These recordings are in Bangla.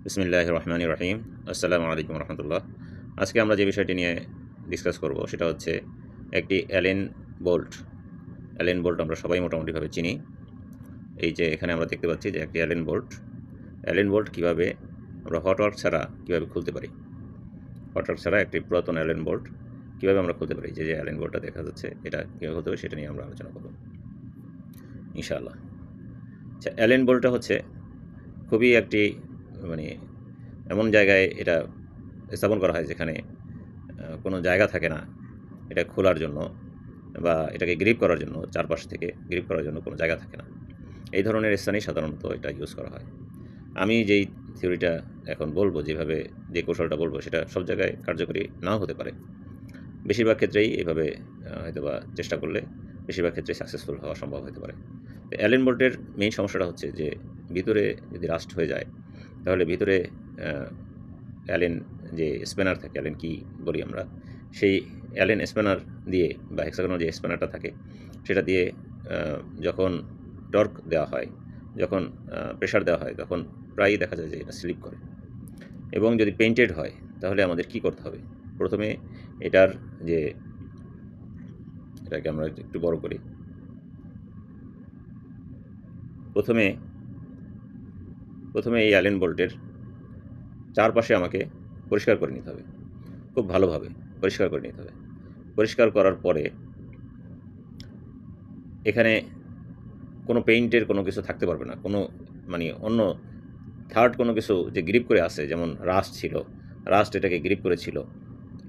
বিসমিল্লাহির রহমানির রহিম। আসসালামু আলাইকুম রহমতুল্লাহ। আজকে আমরা যে বিষয়টি নিয়ে ডিসকাস করব সেটা হচ্ছে একটি অ্যালেন বোল্ট। অ্যালেন বোল্ট আমরা সবাই মোটামুটিভাবে চিনি। এই যে এখানে আমরা দেখতে পাচ্ছি যে একটি অ্যালেন বোল্ট কীভাবে আমরা হট ওয়ার্ক ছাড়া কীভাবে খুলতে পারি। হট ওয়ার্ক ছাড়া একটি পুরাতন অ্যালেন বোল্ট কীভাবে আমরা খুলতে পারি, যে অ্যালেন বোল্টটা দেখা যাচ্ছে এটা কীভাবে খুলতে পারি সেটা নিয়ে আমরা আলোচনা করব ইনশাআল্লাহ। আচ্ছা, অ্যালেন বোল্টটা হচ্ছে খুবই একটি মানে এমন জায়গায় এটা স্থাপন করা হয় যেখানে কোনো জায়গা থাকে না এটা খোলার জন্য বা এটাকে গ্রিপ করার জন্য, চারপাশ থেকে গ্রিপ করার জন্য কোনো জায়গা থাকে না। এই ধরনের স্থানেই সাধারণত এটা ইউজ করা হয়। আমি যেই থিওরিটা এখন বলবো, যেভাবে যে কৌশলটা বলবো, সেটা সব জায়গায় কার্যকরী নাও হতে পারে। বেশিরভাগ ক্ষেত্রেই এভাবে হয়তোবা চেষ্টা করলে বেশিরভাগ ক্ষেত্রে সাকসেসফুল হওয়া সম্ভব হতে পারে। তো অ্যালেন বোল্টের মেইন সমস্যাটা হচ্ছে যে ভিতরে যদি রাস্ট হয়ে যায় তাহলে ভিতরে অ্যালেন যে স্প্যানার থাকে, অ্যালেন কি বলি আমরা, সেই অ্যালেন স্প্যানার দিয়ে বা হেক্সাগোনাল যে স্প্যানারটা থাকে সেটা দিয়ে যখন টর্ক দেওয়া হয়, যখন প্রেশার দেওয়া হয়, তখন প্রায়ই দেখা যায় যে এটা স্লিপ করে। এবং যদি পেইন্টেড হয় তাহলে আমাদের কি করতে হবে? প্রথমে এটার যে এটাকে আমরা একটু বড় করি। প্রথমে এই অ্যালেন বোল্টের চারপাশে আমাকে পরিষ্কার করে নিতে হবে, খুব ভালোভাবে পরিষ্কার করে নিতে হবে। পরিষ্কার করার পরে এখানে কোনো পেইন্টের কোনো কিছু থাকতে পারবে না, কোনো অন্য থার্ড কোনো কিছু যে গ্রিপ করে আছে, যেমন রাস্ট এটাকে গ্রিপ করেছিল।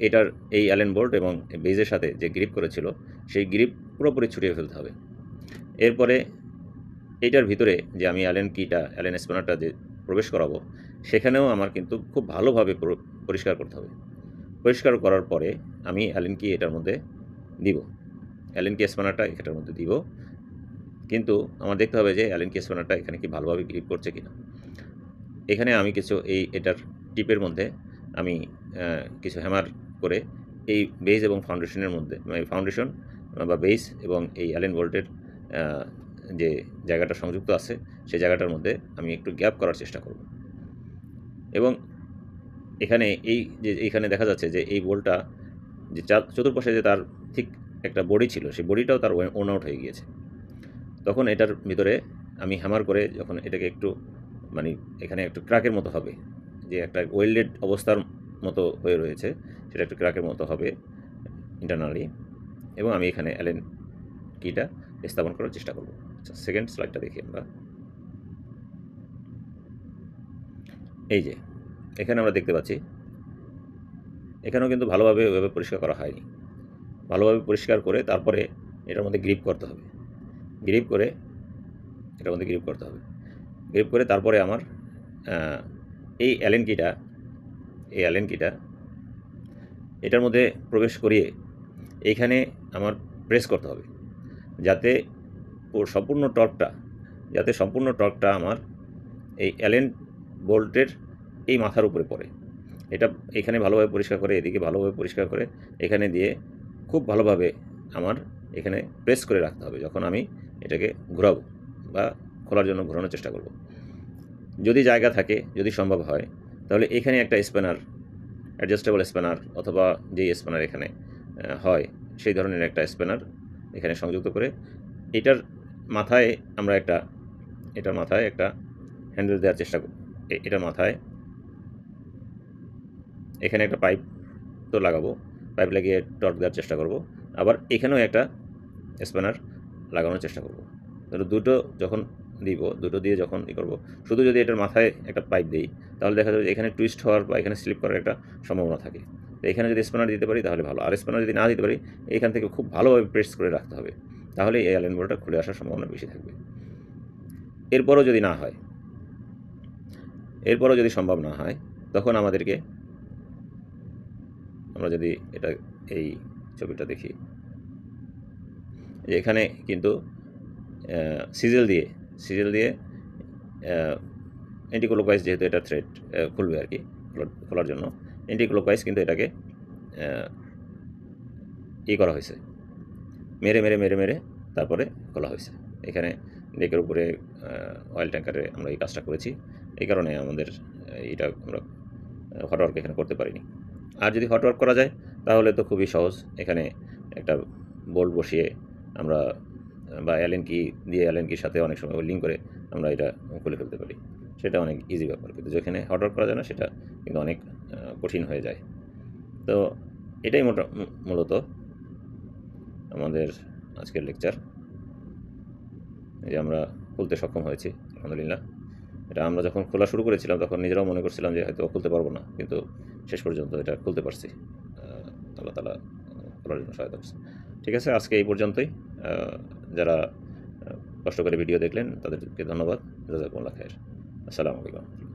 এটার এই অ্যালেন বোল্ট এবং বেজের সাথে যে গ্রিপ করেছিল সেই গ্রিপ পুরোপুরি ছুটিয়ে ফেলতে হবে। এরপরে এইটার ভিতরে যে আমি অ্যালেন স্প্যানারটা যে প্রবেশ করাবো, সেখানেও আমার কিন্তু খুব ভালোভাবে পরিষ্কার করতে হবে। পরিষ্কার করার পরে আমি অ্যালেন কি এটার মধ্যে দিব, অ্যালেন কি স্প্যানারটা এটার মধ্যে দিব। কিন্তু আমার দেখতে হবে যে অ্যালেন কি স্প্যানারটা এখানে কি ভালোভাবে গ্রিপ করছে কিনা। এখানে আমি কিছু এটার টিপের মধ্যে আমি কিছু হ্যামার করে এই বেস এবং ফাউন্ডেশনের মধ্যে, ফাউন্ডেশন বা বেস এবং এই অ্যালেন বোল্টের যে জায়গাটা সংযুক্ত আছে সেই জায়গাটার মধ্যে আমি একটু গ্যাপ করার চেষ্টা করব। এবং এইখানে দেখা যাচ্ছে যে এই বোল্টটা যে চতুর্পাশে যে তার ঠিক একটা বডি ছিল, সেই বডিটাও তার ওন আউট হয়ে গিয়েছে। তখন এটার ভিতরে আমি হ্যামার করে যখন এটাকে একটু এখানে একটু ক্র্যাকের মতো হবে, যে একটা ওয়েল্ডেড অবস্থার মতো হয়ে রয়েছে, সেটা একটু ক্র্যাকের মতো হবে ইন্টারনালি। এবং আমি এখানে অ্যালেন কিটা স্থাপন করার চেষ্টা করব। আচ্ছা, সেকেন্ড স্লাইডটা দেখি আমরা। এই যে এখানে আমরা দেখতে পাচ্ছি, এখানেও কিন্তু ভালোভাবে ওইভাবে পরিষ্কার করা হয়নি। ভালোভাবে পরিষ্কার করে তারপরে এটার মধ্যে গ্রিপ করতে হবে। গ্রিপ করে তারপরে আমার এই অ্যালেন কিটা এটার মধ্যে প্রবেশ করিয়ে এইখানে আমার প্রেস করতে হবে, যাতে সম্পূর্ণ টর্কটা আমার এই অ্যালেন বোল্টের এই মাথার উপরে পড়ে। এটা এখানে ভালোভাবে পরিষ্কার করে, এদিকে ভালোভাবে পরিষ্কার করে এখানে দিয়ে খুব ভালোভাবে আমার এখানে প্রেস করে রাখতে হবে যখন আমি এটাকে ঘোরাবো বা খোলার জন্য ঘোরানোর চেষ্টা করব। যদি জায়গা থাকে, যদি সম্ভব হয়, তাহলে এখানে একটা স্প্যানার, অ্যাডজাস্টেবল স্প্যানার অথবা যেই স্প্যানার এখানে হয় সেই ধরনের একটা স্প্যানার এখানে সংযুক্ত করে এটার মাথায় আমরা এটার মাথায় একটা হ্যান্ডেল দেওয়ার চেষ্টা করব। এটার মাথায় এখানে একটা পাইপ তো লাগাবো, পাইপ লাগিয়ে টর্ক দেওয়ার চেষ্টা করব। আবার এখানেও একটা স্প্যানার লাগানোর চেষ্টা করব। দুটো যখন দিব, দুটো দিয়ে যখন করব, শুধু যদি এটার মাথায় একটা পাইপ দিই তাহলে দেখা যাবে এখানে টুইস্ট হওয়ার বা এখানে স্লিপ করার একটা সম্ভাবনা থাকে। তো এখানে যদি স্প্যানার দিতে পারি তাহলে ভালো, আর স্প্যানার যদি না দিতে পারি এখান থেকে খুব ভালোভাবে প্রেস করে রাখতে হবে, তাহলে এই অ্যালেন বোল্টটা খুলে আসার সম্ভাবনা বেশি থাকবে। এরপরও যদি সম্ভব না হয় তখন আমরা যদি এই ছবিটা দেখি, যে এখানে কিন্তু সিজেল দিয়ে অ্যান্টিক্লকওয়াইজ, যেহেতু এটা থ্রেড খুলবে আর কি, খোলার জন্য অ্যান্টিক্লকওয়াইজ কিন্তু এটাকে করা হয়েছে, মেরে তারপরে খোলা হয়েছে। এখানে ডেকের উপরে অয়েল ট্যাঙ্কারে আমরা এই কাজটা করেছি, এই কারণে আমাদের এটা আমরা হটওয়ার্ক এখানে করতে পারিনি। আর যদি হটওয়ার্ক করা যায় তাহলে তো খুবই সহজ। এখানে একটা বোল্ট বসিয়ে আমরা বা অ্যালেন কি দিয়ে অ্যালেন কির সাথে অনেক সময় লিঙ্ক করে আমরা এটা খুলে ফেলতে পারি। সেটা অনেক ইজি ব্যাপার, কিন্তু যেখানে হটওয়ার্ক করা যায় না সেটা কিন্তু অনেক কঠিন হয়ে যায়। তো এটাই মূলত আমাদের আজকের লেকচার, যে আমরা খুলতে সক্ষম হয়েছি আলহামদুলিল্লাহ। এটা আমরা যখন খোলা শুরু করেছিলাম তখন নিজেরাও মনে করছিলাম যে হয়তো খুলতে পারবো না, কিন্তু শেষ পর্যন্ত এটা খুলতে পারছি। আল্লাহ তাআলা খোলার জন্য সহায়তা করছে। ঠিক আছে, আজকে এই পর্যন্তই। যারা কষ্ট করে ভিডিও দেখলেন তাদেরকে ধন্যবাদ। জাযাকুমুল্লাহ খাইর। আসসালামু আলাইকুম।